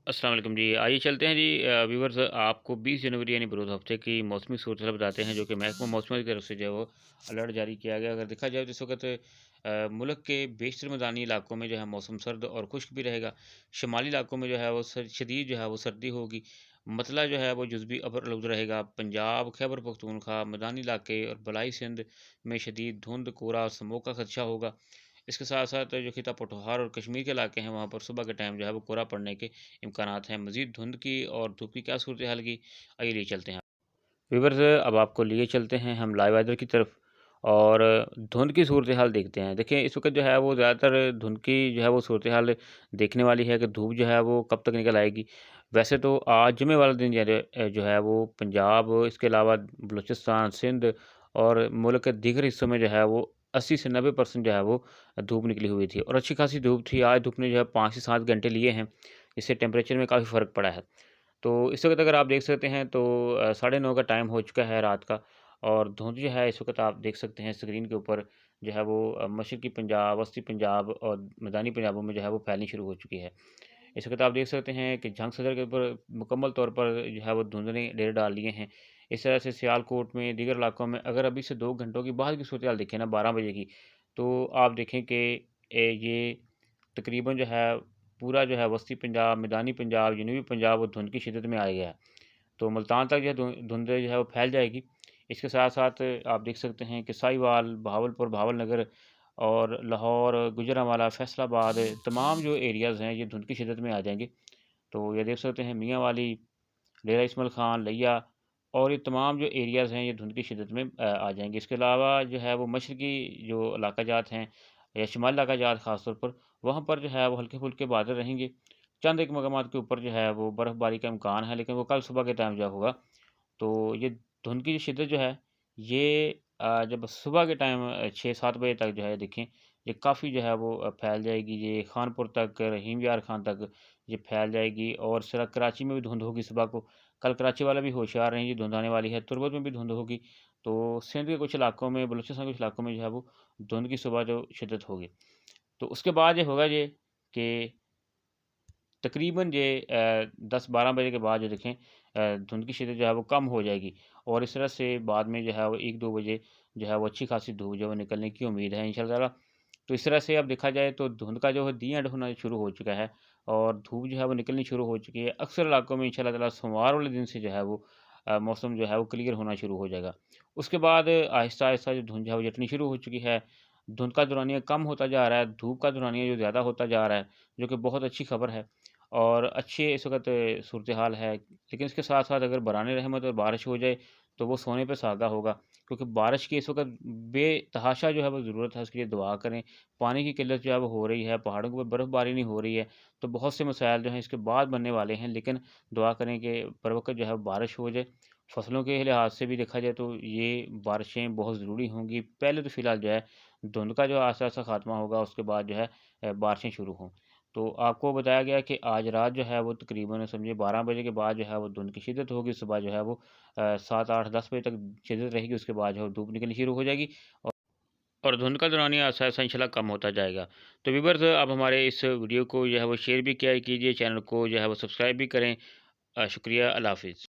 अस्सलाम वालेकुम जी। आइए चलते हैं जी व्यूअर्स आपको 20 जनवरी यानी बरोज़ हफ़्ते की मौसमी सूरत बताते हैं जो कि महकमा मौसम की तरफ से जो है वो अलर्ट जारी किया गया। अगर देखा जाए तो इस वक़्त मुल्क के बेशतर मैदानी इलाकों में जो है मौसम सर्द और खुश्क भी रहेगा। शुमाली इलाकों में जो है वो शदीद जो है वो सर्दी होगी। मतला जो है वो जुज़वी अबर आलूद रहेगा। पंजाब, खैबर पख्तूनख्वा, मैदानी इलाके और बलाई सिंध में शदीद धुंध, कोहरा और स्मोक का खदशा होगा। इसके साथ-साथ जो खिता पठोहार और कश्मीर के इलाके हैं, वहाँ पर सुबह के टाइम जो है वो कोहरा पड़ने के इम्कानात हैं। मज़ीद धुंध की और धूप की क्या सूरत हाल की, आइए लिए चलते हैं। व्यूअर्स अब आपको लिए चलते हैं हम लाइव वेदर की तरफ और धुंध की सूरत हाल देखते हैं। देखिए इस वक़्त जो है वो ज़्यादातर धुंध की जो है वो सूरत हाल देखने वाली है कि धूप जो है वो कब तक निकल आएगी। वैसे तो आज जुमे वाला दिन जो है वो पंजाब, इसके अलावा बलूचिस्तान, सिंध और मुल्क के दीगर हिस्सों में जो है वो 80 से 90% जो है वो धूप निकली हुई थी और अच्छी खासी धूप थी। आज धूप ने जो है 5 से 7 घंटे लिए हैं, इससे टेम्परेचर में काफ़ी फ़र्क पड़ा है। तो इस वक़्त अगर आप देख सकते हैं तो साढ़े 9 का टाइम हो चुका है रात का और धुंध जो है इस वक़्त आप देख सकते हैं स्क्रीन के ऊपर जो है वो मशरक़ी पंजाब, वस्ती पंजाब और मैदानी पंजाबों में जो है वो फैलनी शुरू हो चुकी है। इस वक़्त आप देख सकते हैं कि झंग सदर के ऊपर मुकम्मल तौर पर जो है वो धुंध ने डेरे डाल लिए हैं। इस तरह से सियालकोट में, दीगर इलाकों में अगर अभी से 2 घंटों की बाद की सूरत-हाल देखें ना 12 बजे की, तो आप देखें कि ये तकरीबन जो है पूरा जो है वस्ती पंजाब, मैदानी पंजाब, जनूबी पंजाब वो धुंध की शिद्दत में आ गया है। तो मुल्तान तक जो है धुंध जो है वो फैल जाएगी। इसके साथ-साथ आप देख सकते हैं कि साहिवाल, बहावलपुर, भावलनगर और लाहौर, गुजरांवाला, फैसलाबाद तमाम जो एरियाज़ हैं ये धुंध की शिद्दत में आ जाएँगे। तो ये देख सकते हैं मियांवाली, डेरा इस्माइल खान, लिया और ये तमाम जो एरियाज़ हैं ये धुंध की शिद्दत में आ जाएँगे। इसके अलावा जो है वो मशरकी जो इलाका जात हैं या शुमाली इलाका जात ख़ास तौर पर, वहाँ पर जो है वो हल्के-फुल्के बादल रहेंगे। चंद एक मकामात के ऊपर जो है वो बर्फ़बारी का इम्कान है, लेकिन वो कल सुबह के टाइम जो होगा। तो ये धुंध की जो शिद्दत जो है, ये जब सुबह के टाइम 6-7 बजे तक जो है देखें, ये काफ़ी जो है वो फैल जाएगी। ये खानपुर तक, रहीम यार खान तक ये फैल जाएगी और सिरा कराची में भी धुंध होगी सुबह को। कल कराची वाले भी होशियार रहें, ये धुंध आने वाली है। तुर्बत में भी धुंध होगी। तो सिंध के कुछ इलाकों में, बलूचिस्तान के कुछ इलाकों में जो है वो धुंध की सुबह जो शिद्दत होगी। तो उसके बाद ये होगा ये कि तकरीबन ये 10-12 बजे के बाद जो देखें धुंध की शिद्दत जो है वो कम हो जाएगी और इस तरह से बाद में जो है वो 1-2 बजे जो है वो अच्छी खासी धूप जो है वो निकलने की उम्मीद है इंशाअल्लाह ताला। तो इस तरह से अब देखा जाए तो धुंध का जो है दी एंड होना शुरू हो चुका है और धूप जो है वो निकलनी शुरू हो चुकी है। अक्सर इलाकों में इंशाअल्लाह ताला सोमवार वाले दिन से जो है वो मौसम जो है वो क्लियर होना शुरू हो जाएगा। उसके बाद आहिस्ता-आहिस्ता जो धुंध जो है वो जटनी शुरू हो चुकी है। धुंध का दौरानिया कम होता जा रहा है, धूप का दौरानिया जो ज़्यादा होता जा रहा है, जो कि बहुत अच्छी खबर है। और अच्छी इस वक़्त सूरत-ए-हाल है। लेकिन इसके साथ-साथ अगर बरान रहमत और बारिश हो जाए, तो वो सोने पे सुहागा होगा। क्योंकि बारिश की इस वक़्त बेतहाशा जो है वो ज़रूरत है, उसके लिए दुआ करें। पानी की किल्लत जो है वो हो रही है, पहाड़ों के ऊपर बर्फ़बारी नहीं हो रही है, तो बहुत से मसाइल जो हैं इसके बाद बनने वाले हैं। लेकिन दुआ करें कि बरवक़्त जो है बारिश हो जाए। फसलों के लिहाज से भी देखा जाए तो ये बारिशें बहुत ज़रूरी होंगी। पहले तो फ़िलहाल जो है धुंध का जो आहिस्ता-आहिस्ता ख़ात्मा होगा, उसके बाद जो है बारिशें शुरू हों। तो आपको बताया गया कि आज रात जो है वो तकरीबन समझिए 12 बजे के बाद जो है वो धुंध की शिद्दत होगी, सुबह जो है वो 7, 8, 10 बजे तक शिद्दत रहेगी, उसके बाद जो है धूप निकलनी शुरू हो जाएगी और धुंध का दौरानिया ऐसा-ऐसा इंशाल्लाह कम होता जाएगा। तो व्यूअर्स आप हमारे इस वीडियो को जो है वो शेयर भी किया कीजिए, चैनल को जो है वो सब्सक्राइब भी करें। शुक्रिया, अल्लाह हाफ़िज़।